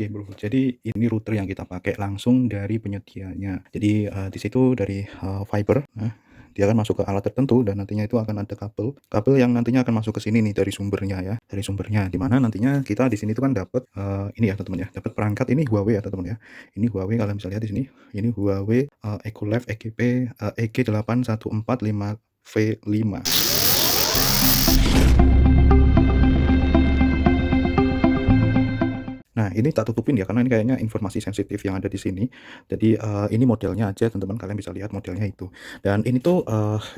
Oke Bro, jadi ini router yang kita pakai langsung dari penyedianya. Jadi, di situ dari, fiber, dia akan masuk ke alat tertentu dan nantinya itu akan ada kabel yang nantinya akan masuk ke sini nih dari sumbernya ya, dari sumbernya. Di mana nantinya kita di sini tuh kan dapat, ini ya teman-teman ya, dapat perangkat ini Huawei ya teman-teman ya. Ini Huawei kalian bisa lihat di sini, ini Huawei, EcoLive EGP, EG8145V5. Nah, ini tak tutupin ya, karena ini kayaknya informasi sensitif yang ada di sini. Jadi, ini modelnya aja teman-teman, kalian bisa lihat modelnya itu. Dan ini tuh,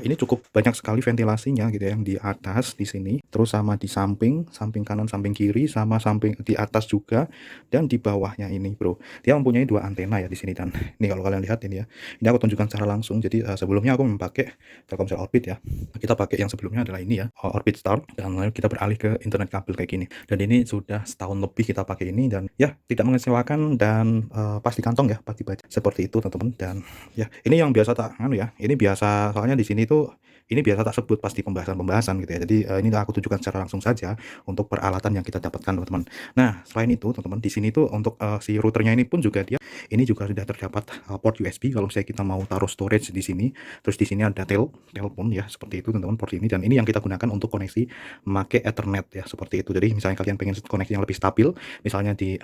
ini cukup banyak sekali ventilasinya gitu ya, yang di atas di sini, terus sama di samping, samping kanan, samping kiri, sama samping di atas juga, dan di bawahnya ini Bro. Dia mempunyai 2 antena ya di sini dan ini kalau kalian lihat ini ya, ini aku tunjukkan secara langsung. Jadi, sebelumnya aku memakai Telkomsel Orbit ya. Kita pakai yang sebelumnya adalah ini ya, Orbit Star, dan lalu kita beralih ke internet kabel kayak gini. Dan ini sudah setahun lebih kita pakai ini dan ya tidak mengecewakan dan, pas di kantong ya, pas dibaca seperti itu teman-teman. Dan ya ini yang biasa tak anu ya, ini biasa soalnya di sini tuh ini biasa tak sebut pas di pembahasan-pembahasan gitu ya. Jadi, ini aku tunjukkan secara langsung saja untuk peralatan yang kita dapatkan teman-teman. Nah, selain itu teman-teman di sini tuh untuk, si routernya ini pun juga dia ini juga sudah terdapat, port USB kalau misalnya kita mau taruh storage di sini. Terus di sini ada telepon ya seperti itu teman-teman, port ini, dan ini yang kita gunakan untuk koneksi memakai Ethernet ya seperti itu. Jadi misalnya kalian pengen koneksi yang lebih stabil, misalnya di,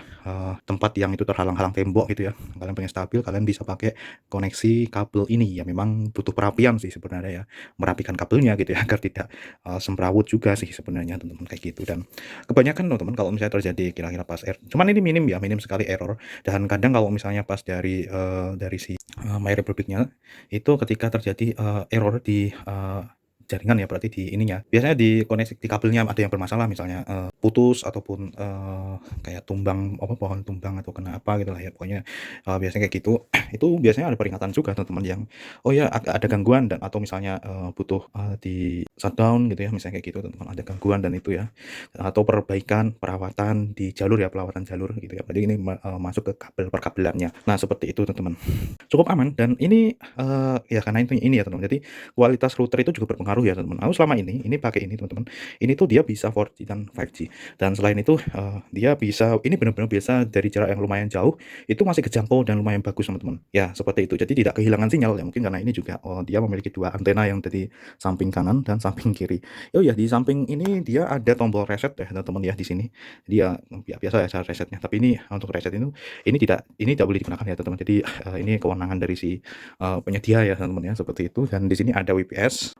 tempat yang itu terhalang-halang tembok gitu ya, kalian pengen stabil, kalian bisa pakai koneksi kabel ini. Ya memang butuh perapian sih sebenarnya ya, merapikan kabelnya gitu ya agar tidak, semrawut juga sih sebenarnya teman-teman kayak gitu. Dan kebanyakan teman-teman kalau misalnya terjadi kira-kira pas cuman ini minim ya, minim sekali error. Dan kadang kalau misalnya pas dari si, My Republic-nya itu ketika terjadi, error di, jaringan ya, berarti di ininya, biasanya di koneksi di kabelnya ada yang bermasalah misalnya, putus ataupun, kayak tumbang apa, pohon tumbang atau kena apa gitu lah ya pokoknya, biasanya kayak gitu. Itu biasanya ada peringatan juga teman-teman yang, oh ya ada gangguan dan atau misalnya, butuh, di shutdown gitu ya, misalnya kayak gitu teman-teman, ada gangguan dan itu ya, atau perbaikan perawatan di jalur ya, perawatan jalur gitu ya. Berarti ini masuk ke kabel perkabelannya. Nah seperti itu teman-teman. Cukup aman dan ini, ya karena itu ini ya teman-teman, jadi kualitas router itu juga berpengaruh ya teman-teman. Aku selama ini pakai ini teman-teman, ini tuh dia bisa 4G dan 5G, dan selain itu, dia bisa ini benar-benar bisa dari jarak yang lumayan jauh, itu masih kejangkau dan lumayan bagus teman-teman. Ya seperti itu, jadi tidak kehilangan sinyal ya, mungkin karena ini juga, dia memiliki 2 antena yang dari samping kanan dan samping kiri. Oh ya di samping ini dia ada tombol reset ya teman-teman ya di sini. Jadi ya biasa ya cara resetnya, tapi ini untuk reset itu, ini tidak boleh digunakan ya teman-teman. Jadi, ini kewenangan dari si, penyedia ya teman-teman ya, seperti itu. Dan di sini ada WPS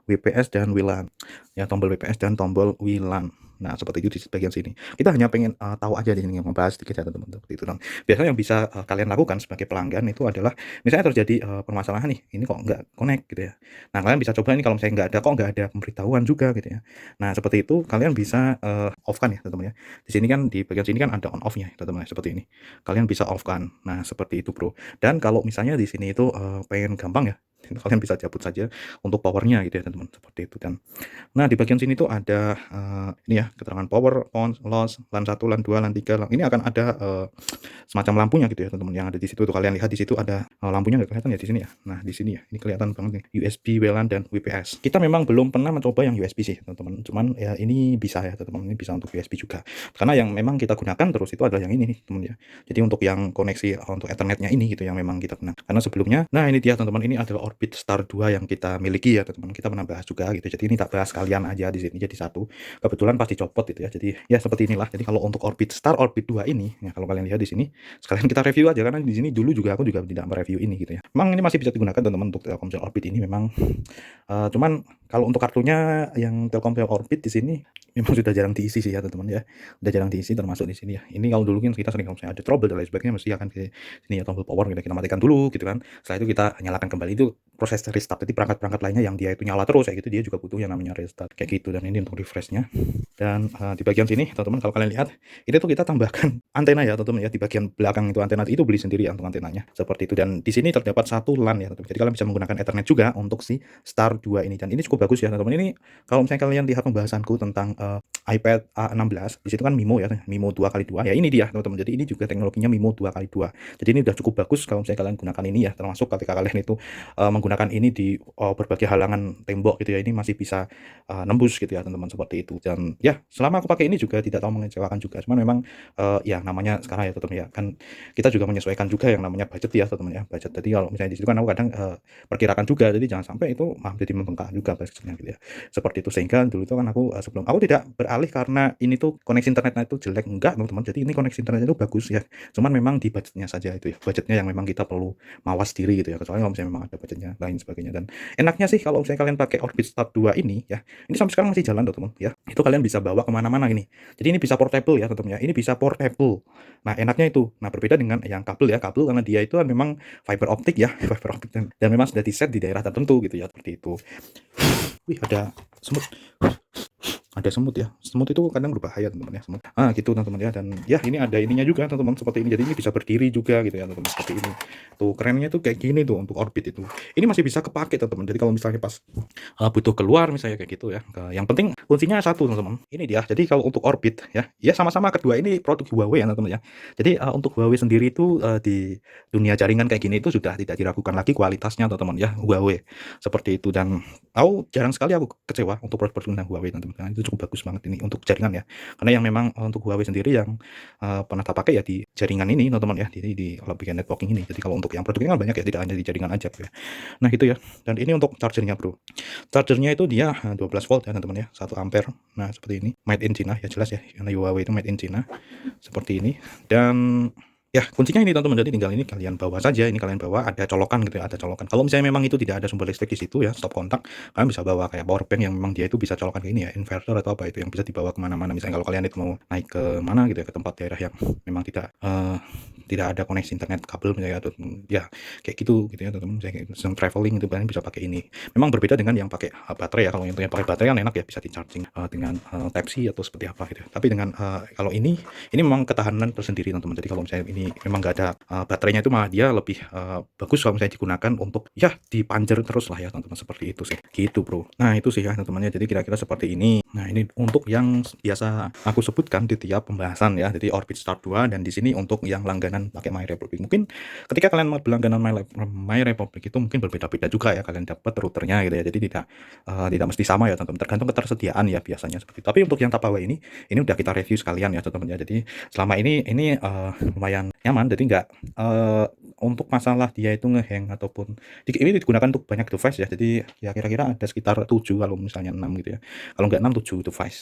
dan WLAN. Ya tombol WPS dan tombol WLAN. Nah seperti itu di bagian sini. Kita hanya pengen, tahu aja di sini, membahas sedikit ya teman-teman, seperti itu. Nah, biasanya yang bisa, kalian lakukan sebagai pelanggan itu adalah misalnya terjadi, permasalahan nih, ini kok nggak connect gitu ya. Nah kalian bisa coba ini kalau misalnya nggak ada pemberitahuan juga gitu ya. Nah seperti itu kalian bisa, off kan ya teman-teman ya. Di sini kan di bagian sini kan ada on off-nya ya teman-teman ya, seperti ini. Kalian bisa off kan. Nah seperti itu Bro. Dan kalau misalnya di sini itu, pengen gampang ya, itu kalian bisa cabut saja untuk powernya gitu ya teman-teman, seperti itu. Dan nah di bagian sini tuh ada, ini ya keterangan power, on, loss, LAN 1, LAN 2, LAN 3, ini akan ada, semacam lampunya gitu ya teman-teman, yang ada di situ tuh. Kalian lihat di situ ada, lampunya nggak kelihatan ya di sini ya? Nah di sini ya, ini kelihatan banget nih, USB, WLAN, dan WPS. Kita memang belum pernah mencoba yang USB sih teman-teman, cuman ya ini bisa ya teman-teman, ini bisa untuk USB juga. Karena yang memang kita gunakan terus itu adalah yang ini nih teman ya. Jadi untuk yang koneksi, untuk Ethernetnya ini gitu yang memang kita gunakan. Karena sebelumnya, nah ini dia teman-teman, ini adalah Orbit Star 2 yang kita miliki ya teman-teman. Kita pernah bahas juga gitu. Jadi ini tak bahas sekalian aja di sini jadi satu. Kebetulan pas dicopot gitu ya. Jadi ya seperti inilah. Jadi kalau untuk Orbit Star Orbit 2 ini, ya kalau kalian lihat di sini, sekalian kita review aja karena di sini dulu juga aku juga tidak mereview ini gitu ya. Memang ini masih bisa digunakan teman-teman untuk Telkomsel Orbit ini memang, cuman kalau untuk kartunya yang Telkomsel Orbit di sini memang sudah jarang diisi sih ya teman-teman ya. Udah jarang diisi termasuk di sini ya. Ini kalau dulu kan kita sering kalau misalnya ada trouble dan lain sebagainya mesti akan ke sini ya, tombol power kita matikan dulu gitu kan. Setelah itu kita nyalakan kembali, itu proses restart. Jadi perangkat-perangkat lainnya yang dia itu nyala terus kayak gitu, dia juga butuh yang namanya restart kayak gitu. Dan ini untuk refreshnya. Dan di bagian sini teman-teman kalau kalian lihat, ini tuh kita tambahkan antena ya teman-teman ya, di bagian belakang itu antena itu beli sendiri ya untuk antenanya seperti itu. Dan di sini terdapat satu LAN ya teman-teman. Jadi kalian bisa menggunakan Ethernet juga untuk si Star 2 ini, dan ini cukup bagus ya teman-teman. Ini kalau misalnya kalian lihat pembahasanku tentang iPad A16, di situ kan MIMO ya, MIMO 2x2 ya, ini dia teman-teman. Jadi ini juga teknologinya MIMO 2x2. Jadi ini udah cukup bagus kalau misalnya kalian gunakan ini ya, termasuk ketika kalian itu menggunakan ini di berbagai halangan tembok gitu ya, ini masih bisa nembus gitu ya teman-teman, seperti itu. Dan ya selama aku pakai ini juga tidak terlalu mengecewakan juga, cuman memang ya namanya sekarang ya teman-teman ya, kan kita juga menyesuaikan juga yang namanya budget ya teman-teman ya, budget. Jadi kalau misalnya di situ kan aku kadang perkirakan juga, jadi jangan sampai itu jadi membengkak juga budgetnya gitu ya, seperti itu. Sehingga dulu itu kan aku sebelum aku tidak beralih karena ini tuh koneksi internetnya itu jelek, enggak teman-teman. Jadi ini koneksi internetnya itu bagus ya, cuman memang di budgetnya saja itu ya, budgetnya yang memang kita perlu mawas diri gitu ya, kecuali kalau misalnya memang ada budgetnya lain sebagainya. Dan enaknya sih kalau misalnya kalian pakai Orbit Start 2 ini ya, ini sampai sekarang masih jalan tuh teman ya, itu kalian bisa bawa kemana-mana gini. Jadi ini bisa portable ya teman-teman ya, ini bisa portable. Nah enaknya itu, nah berbeda dengan yang kabel ya, kabel karena dia itu kan memang fiber optik ya, fiber optik, dan memang sudah di set di daerah tertentu gitu ya, seperti itu. Wih, ada semut. Ada semut ya, semut itu kadang berbahaya teman-teman ya, semut. Gitu teman-teman ya. Dan ya ini ada ininya juga teman-teman, seperti ini. Jadi ini bisa berdiri juga gitu ya teman-teman, seperti ini. Tuh kerennya tuh kayak gini tuh untuk Orbit itu. Ini masih bisa kepake teman-teman. Jadi kalau misalnya pas butuh keluar misalnya kayak gitu ya. Yang penting kuncinya satu teman-teman. Ini dia. Jadi kalau untuk Orbit ya, ya sama-sama kedua ini produk Huawei ya teman-teman ya. Jadi untuk Huawei sendiri itu di dunia jaringan kayak gini itu sudah tidak diragukan lagi kualitasnya teman-teman ya, Huawei. Seperti itu. Dan aku jarang sekali aku kecewa untuk produk-produk Huawei teman-teman. Itu cukup bagus banget ini untuk jaringan ya. Karena yang memang untuk Huawei sendiri yang pernah tak pakai ya di jaringan ini teman-teman ya, di kalau bikin networking ini. Jadi kalau untuk yang produknya kan banyak ya, tidak hanya di jaringan aja ya. Nah itu ya. Dan ini untuk chargernya bro. Chargernya itu dia 12 volt ya teman-teman ya, 1 ampere. Nah seperti ini, made in China ya, jelas ya, karena Huawei itu made in China. Seperti ini. Dan ya kuncinya ini teman-teman, jadi tinggal ini kalian bawa saja, ini kalian bawa ada colokan gitu ya, ada colokan. Kalau misalnya memang itu tidak ada sumber listrik di situ ya, stop kontak, kalian bisa bawa kayak power bank yang memang dia itu bisa colokan ke ini ya, inverter atau apa itu yang bisa dibawa kemana-mana. Misalnya kalau kalian itu mau naik ke mana gitu ya, ke tempat daerah yang memang tidak ada koneksi internet kabel misalnya, atau ya kayak gitu ya teman-teman. Misalnya sedang traveling itu kalian bisa pakai ini. Memang berbeda dengan yang pakai baterai ya. Kalau yang pakai baterai kan enak ya, bisa di charging dengan Type-C atau seperti apa gitu. Tapi dengan kalau ini memang ketahanan tersendiri teman-teman. Jadi kalau misalnya ini memang nggak ada baterainya, itu malah dia lebih bagus kalau misalnya digunakan untuk ya dipanjer terus lah ya teman-teman, seperti itu sih gitu bro. Nah itu sih ya teman-teman ya, jadi kira-kira seperti ini. Nah ini untuk yang biasa aku sebutkan di tiap pembahasan ya, jadi Orbit Start 2, dan di sini untuk yang langganan pakai My Republic. Mungkin ketika kalian berlangganan My Republic itu mungkin berbeda-beda juga ya, kalian dapat routernya gitu ya, jadi tidak mesti sama ya teman-teman, tergantung ketersediaan ya biasanya seperti itu. Tapi untuk yang Tapawai ini udah kita review sekalian ya teman-teman ya, jadi selama ini lumayan nyaman. Jadi nggak untuk masalah dia itu ngehang ataupun ini digunakan untuk banyak device ya. Jadi ya kira-kira ada sekitar 7 kalau misalnya 6 gitu ya. Kalau nggak 6, 7 device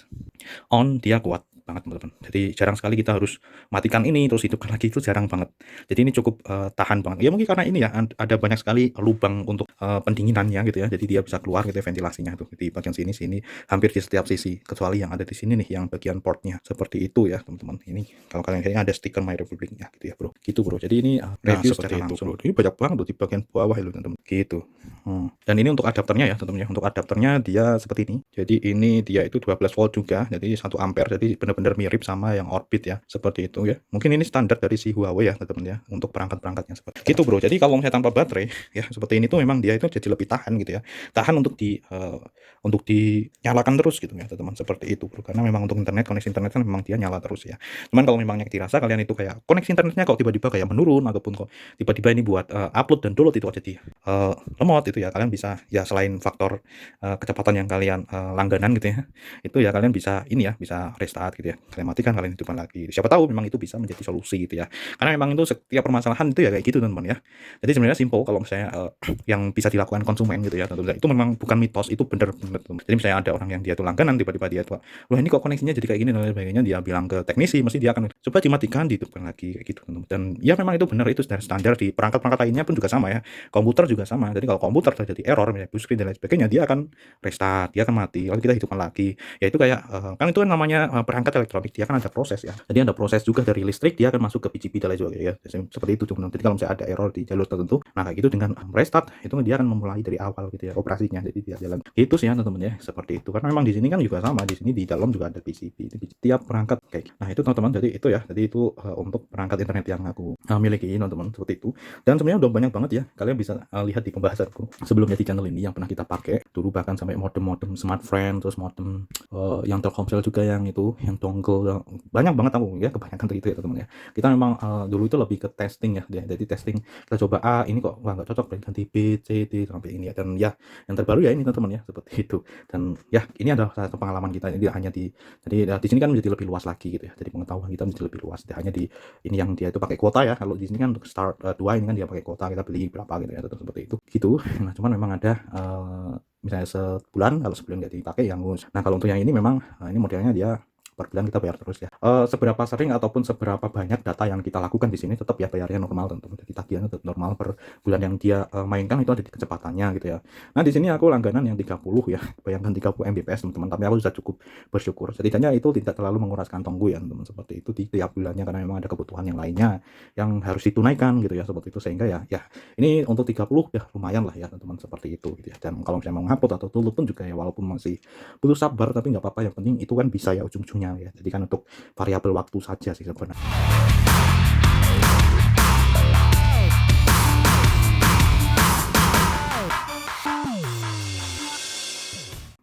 on dia kuat banget teman-teman. Jadi jarang sekali kita harus matikan ini terus hidupkan lagi, itu jarang banget. Jadi ini cukup tahan banget. Ya mungkin karena ini ya ada banyak sekali lubang untuk pendinginannya gitu ya. Jadi dia bisa keluar gitu ya, ventilasinya tuh di bagian sini hampir di setiap sisi, kecuali yang ada di sini nih yang bagian portnya, seperti itu ya teman-teman. Ini kalau kalian kayaknya ada stiker My Republic-nya gitu ya bro. Gitu bro. Jadi ini review seperti itu bro. Ini banyak banget tuh di bagian bawah ya teman-teman. Gitu. Dan ini untuk adapternya ya teman-teman ya. Untuk adapternya dia seperti ini. Jadi ini dia itu 12 volt juga. Jadi 1 ampere. Jadi benar-benar mirip sama yang Orbit ya. Seperti itu ya. Mungkin ini standar dari si Huawei ya teman-teman ya. Untuk perangkat-perangkatnya seperti itu bro. Jadi kalau misalnya tanpa baterai ya seperti ini tuh memang dia itu jadi lebih tahan gitu ya. Tahan untuk dinyalakan terus gitu ya teman-teman, seperti itu bro. Karena memang untuk internet, koneksi internet kan memang dia nyala terus ya. Cuman kalau memangnya dirasa kalian itu kayak koneksi internetnya kok tiba-tiba kayak menurun, ataupun kok tiba-tiba ini buat upload dan download itu jadi lemot, itu ya kalian bisa ya, selain faktor kecepatan yang kalian langganan gitu ya, itu ya kalian bisa ini ya, bisa restart gitu ya, kalian matikan, kalian hidupkan lagi. Siapa tahu memang itu bisa menjadi solusi gitu ya. Karena memang itu setiap permasalahan itu ya kayak gitu teman-teman ya. Jadi sebenarnya simple kalau misalnya yang bisa dilakukan konsumen gitu ya teman-teman. Itu memang bukan mitos, itu bener-bener. Jadi misalnya ada orang yang dia tuh langganan, tiba-tiba dia tuh, wah ini kok koneksinya jadi kayak gini dan sebagainya, dia bilang ke teknisi, mesti dia akan coba dimatikan, dihidupkan lagi kayak gitu teman-teman. Dan ya memang itu benar, itu standar di perangkat-perangkat lainnya pun juga sama ya. Komputer juga sama. Jadi kalau komputer terjadi error, misalnya blue screen dan lain sebagainya, dia akan restart, dia akan mati, lalu kita hidupkan lagi. Ya itu kayak kan itu kan namanya perangkat elektronik, dia kan ada proses ya. Jadi ada proses juga dari listrik, dia akan masuk ke PCB dan lain sebagainya ya. Seperti itu teman-teman. Jadi kalau misalnya ada error di jalur tertentu, nah kayak gitu dengan restart itu dia akan memulai dari awal gitu ya operasinya. Jadi dia jalan. Itu sih ya teman-teman ya, seperti itu. Karena memang di sini kan juga sama, di sini di dalam juga ada PCB. Tiap perangkat kayak. Nah itu teman-teman, jadi itu ya. Jadi itu untuk perangkat internet yang aku miliki teman-teman, seperti itu. Dan sebenarnya udah banyak banget ya, kalian bisa lihat di pembahasanku sebelumnya di channel ini yang pernah kita pakai dulu, bahkan sampai modem-modem smartfren, terus modem yang Telkomsel juga, yang itu yang dongle, banyak banget aku ya, kebanyakan itu ya teman-teman ya. Kita memang dulu itu lebih ke testing ya, jadi testing, kita coba ini kok wah nggak cocok, pengen ganti B, C, D sampai ini ya. Dan ya yang terbaru ya ini teman-teman ya, seperti itu. Dan ya ini adalah satu pengalaman kita, ini hanya jadi di sini kan menjadi lebih luas lagi gitu ya, jadi pengetahuan kita menjadi lebih luas, tidak hanya di ini yang dia itu pakai kuota ya. Kalau di sini kan untuk start 2 ini kan dia pakai kuota, kita beli berapa gitu ya, tetap seperti itu gitu. Nah cuman memang ada misalnya sebulan, kalau sebulan nggak dipakai yang nah kalau untuk yang ini memang ini modelnya dia per bulan kita bayar terus ya. Seberapa sering ataupun seberapa banyak data yang kita lakukan di sini, tetap ya bayarnya normal teman-teman. Jadi tagihannya tetap normal per bulan yang dia mainkan, itu ada di kecepatannya gitu ya. Nah di sini aku langganan yang 30 ya, bayangkan 30 Mbps teman-teman, tapi aku sudah cukup bersyukur. Setidaknya itu tidak terlalu menguras kantongku ya teman-teman, seperti itu di tiap bulannya, karena memang ada kebutuhan yang lainnya yang harus ditunaikan gitu ya, seperti itu. Sehingga ya ini untuk 30 ya lumayan lah ya teman-teman, seperti itu gitu ya. Dan kalau misalnya mau ngupload atau download pun juga ya, walaupun masih butuh sabar, tapi nggak apa-apa, yang penting itu kan bisa ya ujung-ujungnya ya. Jadi kan untuk variabel waktu saja sih sebenarnya.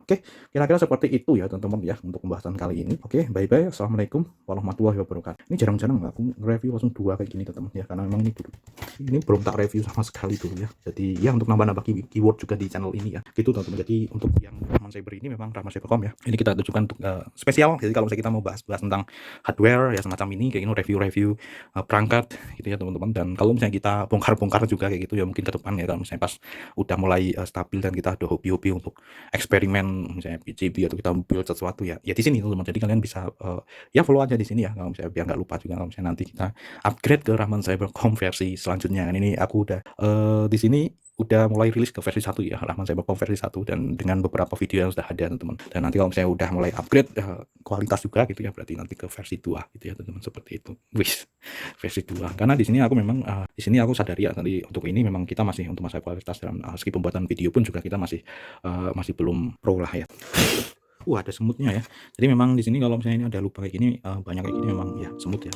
Oke, kira-kira seperti itu ya teman-teman ya untuk pembahasan kali ini. Oke, bye-bye. Assalamualaikum warahmatullahi wabarakatuh. Ini jarang-jarang aku review langsung 2 kayak gini teman-teman ya, karena memang ini belum tak review sama sekali dulu ya. Jadi ya untuk nambah-nambah keyword juga di channel ini ya. Gitu teman-teman. Jadi untuk yang Rahman Cyber ini memang rahmancyber.com ya. Ini kita tujukan untuk spesial. Jadi kalau misalnya kita mau bahas tentang hardware ya semacam ini, kayak review-review perangkat gitu ya teman-teman. Dan kalau misalnya kita bongkar-bongkar juga kayak gitu ya, mungkin ke depan ya, kalau misalnya pas udah mulai stabil dan kita ada hobi-hobi untuk eksperimen misalnya PCB atau kita build sesuatu ya di sini teman-teman. Jadi kalian bisa ya follow aja di sini ya, kalau misalnya biar nggak lupa juga kalau misalnya nanti kita upgrade ke Rahman Cyber.com versi selanjutnya. Ini aku udah di sini udah mulai rilis ke versi 1 ya, Rahman Cyber.com versi 1, dan dengan beberapa video yang sudah ada teman-teman. Dan nanti kalau misalnya udah mulai upgrade kualitas juga gitu ya, berarti nanti ke versi 2 gitu ya teman-teman, seperti itu. Wis, versi 2. Karena di sini aku memang di sini aku sadari ya, tadi untuk ini memang kita masih untuk masalah kualitas dalam segi pembuatan video pun juga kita masih belum pro lah ya. Ada semutnya ya. Jadi memang di sini kalau misalnya ini ada lupa kayak gini, banyak kayak gini memang ya semut ya.